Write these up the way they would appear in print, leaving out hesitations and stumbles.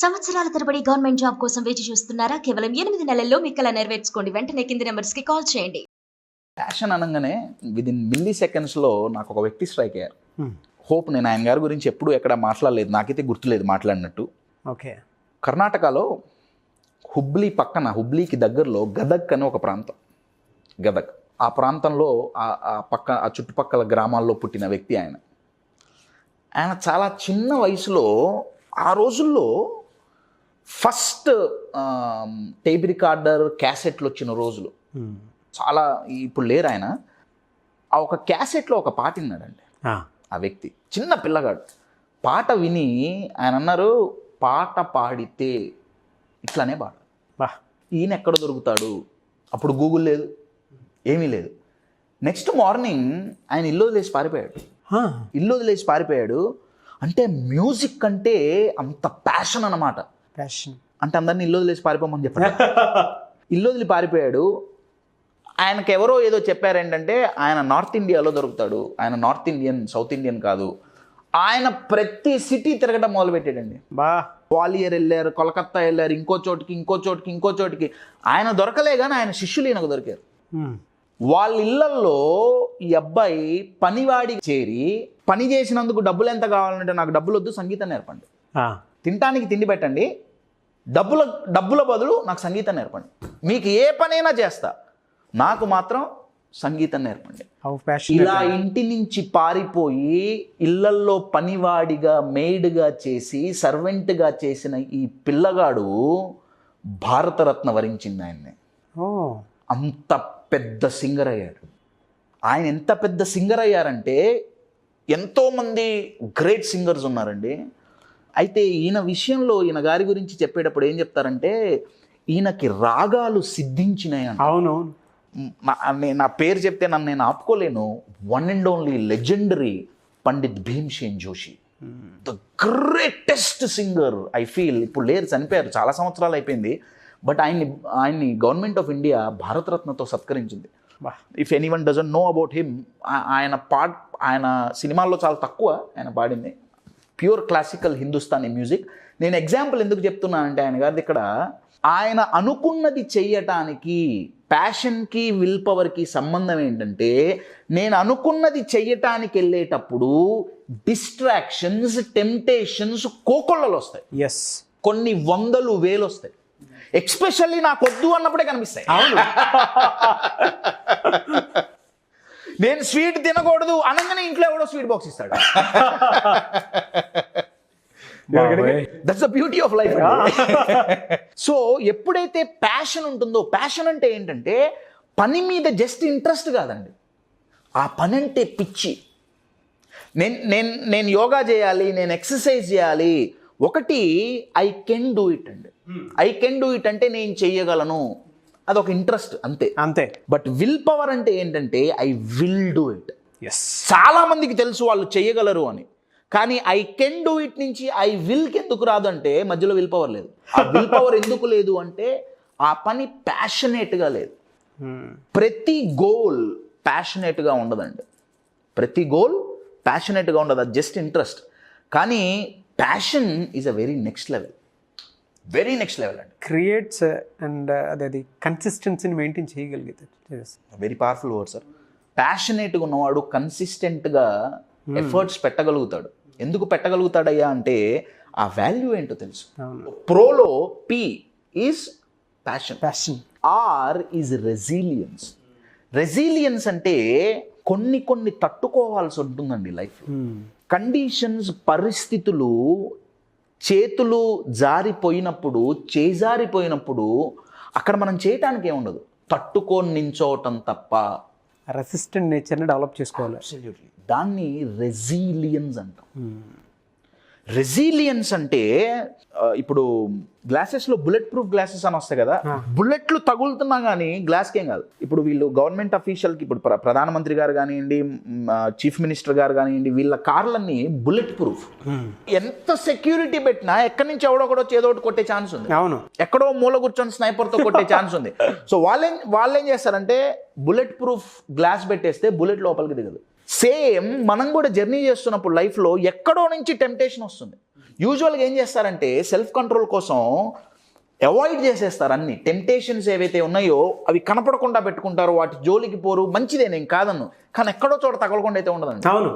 సంవత్సరాల తరబడి government job కోసం వేచి చూస్తున్నారా? కేవలం 8 నెలల్లో మీ కల నెరవేర్చుకోండి. వెంటనే కింది నెంబర్స్‌కి కాల్ చేయండి. ప్యాషన్ అనగానే విదిన్ మిల్లీ సెకండ్స్లో నాకు ఒక వ్యక్తి స్ట్రైక్ అయ్యారు. హోప్. నేను ఆయన గారి గురించి ఎప్పుడు ఎక్కడ మాట్లాడలేదు, నాకైతే గుర్తులేదు మాట్లాడినట్టు. ఓకే. కర్ణాటకలో హుబ్లీకి దగ్గరలో గదగ్ అని ఒక ప్రాంతం. గదగ్ ఆ ప్రాంతంలో ఆ చుట్టుపక్కల గ్రామాల్లో పుట్టిన వ్యక్తి ఆయన. చాలా చిన్న వయసులో, ఆ రోజుల్లో ఫస్ట్ టేప్ రికార్డర్ క్యాసెట్లు వచ్చిన రోజులు. చాలా ఇప్పుడు లేరు ఆయన. ఆ ఒక క్యాసెట్లో ఒక పాట విన్నాడండి ఆ వ్యక్తి, చిన్న పిల్లగాడు. పాట విని ఆయన అన్నారు, పాట పాడితే ఇట్లానే పాడు, ఈయన ఎక్కడ దొరుకుతాడు. అప్పుడు గూగుల్ లేదు, ఏమీ లేదు. నెక్స్ట్ మార్నింగ్ ఆయన ఇల్లు వదిలేసి పారిపోయాడు. అంటే మ్యూజిక్ అంటే అంత ప్యాషన్ అన్నమాట. అంటే అందరినీ ఇల్లు వదిలేసి పారిపోమని చెప్పాడు. ఇల్లు వదిలి పారిపోయాడు. ఆయనకు ఎవరో ఏదో చెప్పారేంటంటే ఆయన నార్త్ ఇండియాలో దొరుకుతాడు, ఆయన నార్త్ ఇండియన్, సౌత్ ఇండియన్ కాదు. ఆయన ప్రతి సిటీ తిరగడం మొదలుపెట్టాడండి. గ్వాలియర్ వెళ్ళారు, కోల్కత్తా వెళ్ళారు, ఇంకో చోటికి. ఆయన దొరకలే కానీ ఆయన శిష్యులు ఈయనకు దొరికారు. వాళ్ళ ఇళ్లల్లో ఈ అబ్బాయి పనివాడికి చేరి, పని చేసినందుకు డబ్బులు ఎంత కావాలంటే, నాకు డబ్బులు వద్దు, సంగీతం నేర్పండి. తినటానికి తిండి పెట్టండి, డబ్బుల బదులు నాకు సంగీతం నేర్పండి. మీకు ఏ పనైనా చేస్తా, నాకు మాత్రం సంగీతం నేర్పండి. ఇలా ఇంటి నుంచి పారిపోయి ఇళ్లల్లో పనివాడిగా, మెయిడ్గా చేసి, సర్వెంట్గా చేసిన ఈ పిల్లగాడు భారతరత్న వరించింది ఆయన్ని. అంత పెద్ద సింగర్ అయ్యాడు. ఆయన ఎంత పెద్ద సింగర్ అయ్యారంటే, ఎంతోమంది గ్రేట్ సింగర్స్ ఉన్నారండి. అయితే ఈయన గారి గురించి చెప్పేటప్పుడు ఏం చెప్తారంటే, ఈయనకి రాగాలు సిద్ధించినాయి అంట. అవునవును. నా పేరు చెప్తే నన్ను నేను ఆపుకోలేను. One and only legendary Pandit Bhimsen Joshi, the greatest singer I feel. ఇప్పుడు లేరు, చనిపోయారు, చాలా సంవత్సరాలు అయిపోయింది. బట్ ఆయన్ని గవర్నమెంట్ ఆఫ్ ఇండియా భారతరత్నతో సత్కరించింది. If anyone doesn't know about him, ఆయన సినిమాల్లో చాలా తక్కువ ఆయన పాడింది. Pure classical Hindustani music. నేను ఎగ్జాంపుల్ ఎందుకు చెప్తున్నానంటే, ఆయన గారిది ఇక్కడ, ఆయన అనుకున్నది చెయ్యటానికి ప్యాషన్కి, విల్ పవర్కి సంబంధం ఏంటంటే, నేను అనుకున్నది చెయ్యటానికి వెళ్ళేటప్పుడు డిస్ట్రాక్షన్స్, టెంప్టేషన్స్ కోకొల్లలు వస్తాయి. కొన్ని 100,000 వస్తాయి. ఎక్స్పెషల్లీ నాకు వద్దు అన్నప్పుడే కనిపిస్తాయి. నేను స్వీట్ తినకూడదు అనగానే ఇంట్లో ఎవడో స్వీట్ బాక్స్ ఇస్తాడు. That's the beauty of life. So ఎప్పుడైతే ప్యాషన్ ఉంటుందో, ప్యాషన్ అంటే ఏంటంటే పని మీద జస్ట్ ఇంట్రెస్ట్ కాదండి, ఆ పని అంటే పిచ్చి. నేను యోగా చేయాలి, నేను ఎక్సర్సైజ్ చేయాలి. ఒకటి ఐ కెన్ డూ ఇట్ అండి. ఐ కెన్ డూ ఇట్ అంటే నేను చెయ్యగలను, అదొక ఇంట్రెస్ట్ అంతే. బట్ విల్ పవర్ అంటే ఏంటంటే ఐ విల్ డూ ఇట్. చాలా మందికి తెలుసు వాళ్ళు చెయ్యగలరు అని, కానీ ఐ కెన్ డూ ఇట్ నుంచి ఐ విల్కి ఎందుకు రాదు అంటే మధ్యలో విల్ పవర్ లేదు. ఆ విల్ పవర్ ఎందుకు లేదు అంటే ఆ పని ప్యాషనేట్గా లేదు. ప్రతి గోల్ ప్యాషనేట్గా ఉండదండి, ప్రతి గోల్ ప్యాషనేట్గా ఉండదు, అది జస్ట్ ఇంట్రెస్ట్. కానీ passion is a very next level అండి. క్రియేట్స్ అండ్ అది కన్సిస్టెన్సీని మెయింటైన్ చేయగలిగితే వెరీ పవర్ఫుల్ వర్డ్ సార్. ప్యాషనేట్గా ఉన్నవాడు కన్సిస్టెంట్గా ఎఫర్ట్స్ పెట్టగలుగుతాడు. ఎందుకు పెట్టగలుగుతాడయ్యా అంటే ఆ వాల్యూ ఏంటో తెలుసు. ప్రోలో P is passion, R is resilience అంటే కొన్ని తట్టుకోవాల్సి ఉంటుందండి లైఫ్. కండిషన్స్, పరిస్థితులు, చేతులు జారిపోయినప్పుడు, చేజారిపోయినప్పుడు అక్కడ మనం చేయటానికి ఏముండదు, తట్టుకొని నించోవటం తప్ప. రెసిస్టెంట్ నేచర్ని డెవలప్ చేసుకోవాలి. దాన్ని రెసిలియన్స్ అంటాం. రెసిలియన్స్ అంటే ఇప్పుడు గ్లాసెస్లో బుల్లెట్ ప్రూఫ్ గ్లాసెస్ అని వస్తాయి కదా, బుల్లెట్లు తగులుతున్నా కానీ గ్లాస్కి ఏం కాదు. ఇప్పుడు వీళ్ళు గవర్నమెంట్ అఫీషియల్కి, ఇప్పుడు ప్రధానమంత్రి గారు కానివ్వండి, చీఫ్ మినిస్టర్ గారు కానివ్వండి, వీళ్ళ కార్లన్నీ బుల్లెట్ ప్రూఫ్. ఎంత సెక్యూరిటీ పెట్టినా ఎక్కడి నుంచి ఎవడో ఏదో ఒకటి కొట్టే ఛాన్స్ ఉంది. అవును, ఎక్కడో మూల కూర్చొని స్నైపర్తో కొట్టే ఛాన్స్ ఉంది. సో వాళ్ళేం చేస్తారంటే బుల్లెట్ ప్రూఫ్ గ్లాస్ పెట్టేస్తే బుల్లెట్ లోపలికి దిగదు. సేమ్ మనం కూడా జర్నీ చేస్తున్నప్పుడు లైఫ్లో ఎక్కడో నుంచి టెంప్టేషన్ వస్తుంది. యూజువల్గా ఏం చేస్తారంటే సెల్ఫ్ కంట్రోల్ కోసం అవాయిడ్ చేసేస్తారు అన్ని టెంప్టేషన్స్ ఏవైతే ఉన్నాయో అవి కనపడకుండా పెట్టుకుంటారు, వాటి జోలికి పోరు. మంచిదే, నేను కాదన్ను, కానీ ఎక్కడో చోట తగలకుండా అయితే ఉండదండి. అవును,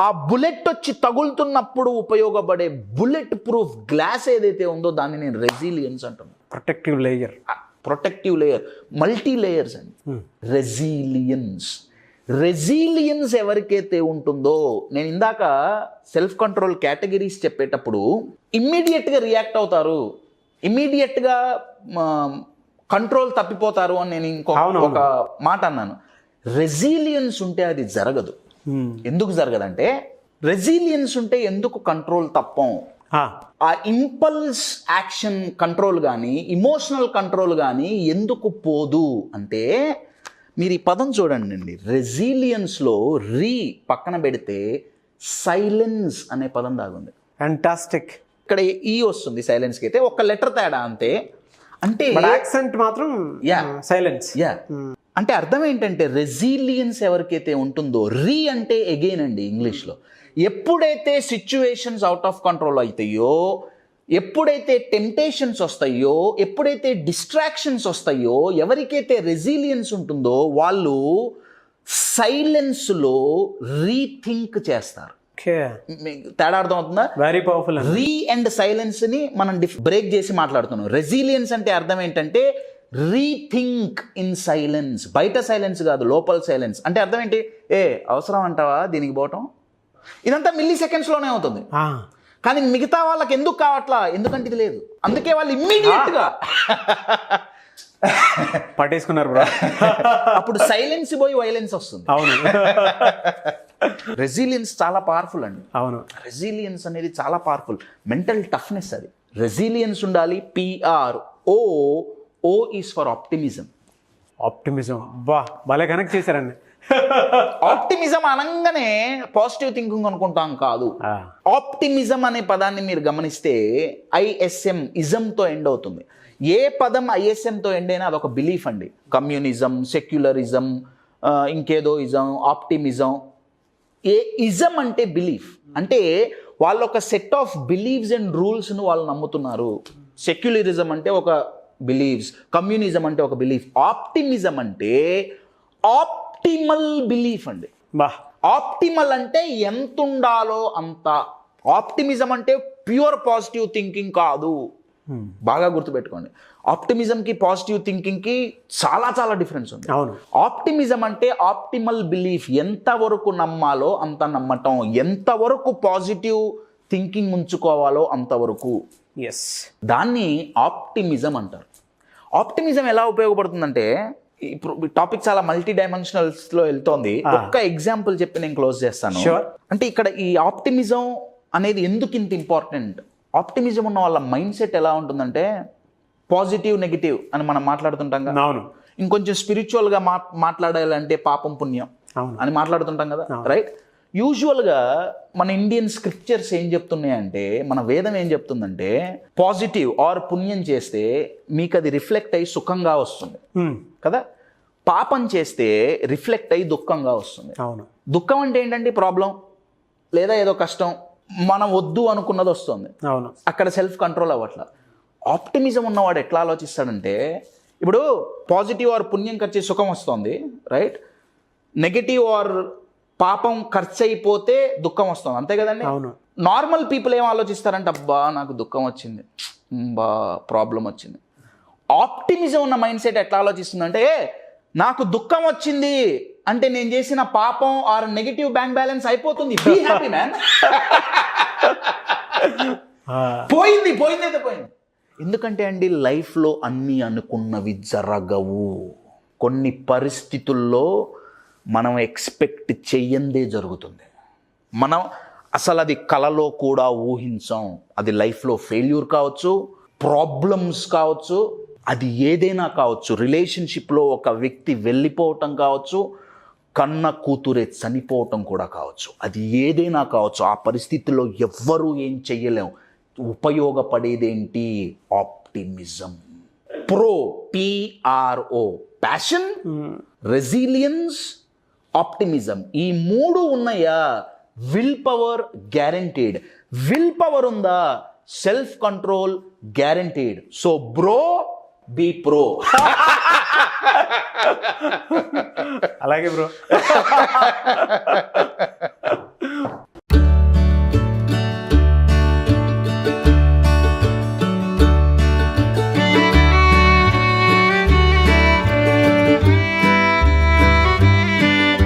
ఆ బుల్లెట్ వచ్చి తగులుతున్నప్పుడు ఉపయోగపడే బుల్లెట్ ప్రూఫ్ గ్లాస్ ఏదైతే ఉందో దాన్ని నేను రెసిలియన్స్ అంటున్నాను. Protective layer, protective layer, multi layers అండి. రెసిలియన్స్ ఎవరికైతే ఉంటుందో, నేను ఇందాక సెల్ఫ్ కంట్రోల్ కేటగిరీస్ చెప్పేటప్పుడు ఇమ్మీడియట్గా రియాక్ట్ అవుతారు, ఇమ్మీడియట్గా కంట్రోల్ తప్పిపోతారు అని నేను ఒక మాట అన్నాను. రెసిలియన్స్ ఉంటే అది జరగదు. ఎందుకు జరగదంటే, రెసిలియన్స్ ఉంటే ఎందుకు కంట్రోల్ తప్పం, ఆ ఇంపల్స్ యాక్షన్ కంట్రోల్ కానీ ఇమోషనల్ కంట్రోల్ కానీ ఎందుకు పోదు అంటే, మీరు ఈ పదం చూడండి అండి, రెసిలియన్స్లో పక్కన పెడితే సైలెన్స్ అనే పదం దాగుంది. ఫ్యాంటాస్టిక్. ఇక్కడ ఈ వస్తుంది సైలెన్స్కి, అయితే ఒక లెటర్ తేడా అంతే. అంటే యాక్సెంట్ మాత్రం సైలెన్స్. అంటే అర్థం ఏంటంటే, రెసిలియన్స్ ఎవరికైతే ఉంటుందో, అంటే అగైన్ అండి ఇంగ్లీష్లో, ఎప్పుడైతే సిచ్యువేషన్స్ అవుట్ ఆఫ్ కంట్రోల్ అవుతాయో, ఎప్పుడైతే టెంప్టేషన్స్ వస్తాయో, ఎప్పుడైతే డిస్ట్రాక్షన్స్ వస్తాయో, ఎవరికైతే రెసిలియన్స్ ఉంటుందో వాళ్ళు సైలెన్స్లో రీథింక్ చేస్తారు. తేడా అర్థం అవుతుందా? Very powerful. అండ్ సైలెన్స్ ని మనం బ్రేక్ చేసి మాట్లాడుతున్నాం. రెసిలియన్స్ అంటే అర్థం ఏంటంటే రీథింక్ ఇన్ సైలెన్స్. బయట సైలెన్స్ కాదు, లోపల సైలెన్స్. అంటే అర్థం ఏంటి, అవసరం అంటావా దీనికి పోవటం, ఇదంతా మిల్లీ సెకండ్స్లోనే అవుతుంది. కానీ మిగతా వాళ్ళకి ఎందుకు కావట్లా, ఎందుకంటే ఇది లేదు, అందుకే వాళ్ళు ఇమ్మీడియట్ గా పట్టేసుకున్నారు బ్రో. అప్పుడు సైలెన్స్ పోయి వైలెన్స్ వస్తుంది. అవును, రెసిలియన్స్ చాలా పవర్ఫుల్ అండి. అవును, రెసిలియన్స్ అనేది చాలా పవర్ఫుల్. మెంటల్ టఫ్నెస్ అది. రెసిలియన్స్ ఉండాలి. PRO is for optimism. Optimism, బా భలే కనెక్ట్ చేశారండి. ఆప్టిమిజం అనగానే పాజిటివ్ థింకింగ్ అనుకుంటాం కాదు. ఆప్టిమిజం అనే పదాన్ని మీరు గమనిస్తే ISM ఇజంతో ఎండ్ అవుతుంది. ఏ పదం ISMతో ఎండ్ అయినా అదొక బిలీఫ్ అండి. కమ్యూనిజం, సెక్యులరిజం, ఇంకేదో ఇజం, ఆప్టిమిజం. ఏ ఇజం అంటే బిలీఫ్, అంటే వాళ్ళు ఒక సెట్ ఆఫ్ బిలీవ్స్ అండ్ రూల్స్ను వాళ్ళు నమ్ముతున్నారు. సెక్యులరిజం అంటే ఒక బిలీవ్స్, కమ్యూనిజం అంటే ఒక బిలీఫ్. ఆప్టిమిజం అంటే ఆప్టిమల్ బిలీఫ్ అండి. ఆప్టిమల్ అంటే ఎంత ఉండాలో అంత. ఆప్టిమిజం అంటే ప్యూర్ పాజిటివ్ థింకింగ్ కాదు. బాగా గుర్తుపెట్టుకోండి, ఆప్టిమిజంకి పాజిటివ్ థింకింగ్కి చాలా చాలా డిఫరెన్స్ ఉంది. అవును, ఆప్టిమిజం అంటే ఆప్టిమల్ బిలీఫ్, ఎంతవరకు నమ్మాలో అంత నమ్మటం, ఎంతవరకు పాజిటివ్ థింకింగ్ ఉంచుకోవాలో అంతవరకు. ఎస్, దాన్ని ఆప్టిమిజం అంటారు. ఆప్టిమిజం ఎలా ఉపయోగపడుతుందంటే, ఇప్పుడు టాపిక్ చాలా మల్టీ డైమెన్షనల్స్లో వెళ్తోంది. ఒక్క ఎగ్జాంపుల్ చెప్పి నేను క్లోజ్ చేస్తాను. అంటే ఇక్కడ ఈ ఆప్టిమిజం అనేది ఎందుకు ఇంత ఇంపార్టెంట్, ఆప్టిమిజం ఉన్న వాళ్ళ మైండ్ సెట్ ఎలా ఉంటుందంటే, పాజిటివ్ నెగిటివ్ అని మనం మాట్లాడుతుంటాం కదా. అవును, ఇంకొంచెం స్పిరిచువల్గా మాట్లాడాలంటే పాపం పుణ్యం అని మాట్లాడుతుంటాం కదా, రైట్? యూజువల్గా మన ఇండియన్ స్క్రిప్చర్స్ ఏం చెప్తున్నాయంటే, మన వేదం ఏం చెప్తుందంటే, పాజిటివ్ ఆర్ పుణ్యం చేస్తే మీకు అది రిఫ్లెక్ట్ అయ్యి సుఖంగా వస్తుంది కదా, పాపం చేస్తే రిఫ్లెక్ట్ అయ్యి దుఃఖంగా వస్తుంది. అవును, దుఃఖం అంటే ఏంటంటే ప్రాబ్లం లేదా ఏదో కష్టం, మనం వద్దు అనుకున్నది వస్తుంది. అవును, అక్కడ సెల్ఫ్ కంట్రోల్ అవ్వట్లా. ఆప్టిమిజం ఉన్నవాడు ఎట్లా ఆలోచిస్తాడంటే, ఇప్పుడు పాజిటివ్ ఆర్ పుణ్యం ఖర్చు సుఖం వస్తుంది, రైట్? నెగటివ్ ఆర్ పాపం ఖర్చు అయిపోతే దుఃఖం వస్తుంది, అంతే కదండి. అవును, నార్మల్ పీపుల్ ఏం ఆలోచిస్తారంటే, అబ్బా నాకు దుఃఖం వచ్చింది, బా ప్రాబ్లం వచ్చింది. ఆప్టిమిజం ఉన్న మైండ్ సెట్ ఎట్లా ఆలోచిస్తుందంటే, నాకు దుఃఖం వచ్చింది అంటే నేను చేసిన పాపం ఆర్ నెగటివ్ బ్యాంక్ బ్యాలెన్స్ అయిపోతుంది, బీ హ్యాపీ మ్యాన్. పోయింది అయితే పోయింది. ఎందుకంటే అండి, లైఫ్లో అన్నీ అనుకున్నవి జరగవు. కొన్ని పరిస్థితుల్లో మనం ఎక్స్పెక్ట్ చెయ్యందే జరుగుతుంది. మనం అసలు అది కలలో కూడా ఊహించాం. అది లైఫ్లో ఫెయిల్యూర్ కావచ్చు, ప్రాబ్లమ్స్ కావచ్చు, అది ఏదైనా కావచ్చు. రిలేషన్షిప్లో ఒక వ్యక్తి వెళ్ళిపోవటం కావచ్చు, కన్న కూతురే చనిపోవటం కూడా కావచ్చు. అది ఏదైనా కావచ్చు. ఆ పరిస్థితిలో ఎవ్వరూ ఏం చెయ్యలేం. ఉపయోగపడేదేంటి? Optimism. PRO, passion, resilience, optimism. ఈ మూడు ఉన్నాయా, will power guaranteed. Will power ఉందా, self control guaranteed. So bro be pro. అలాగే బ్రో.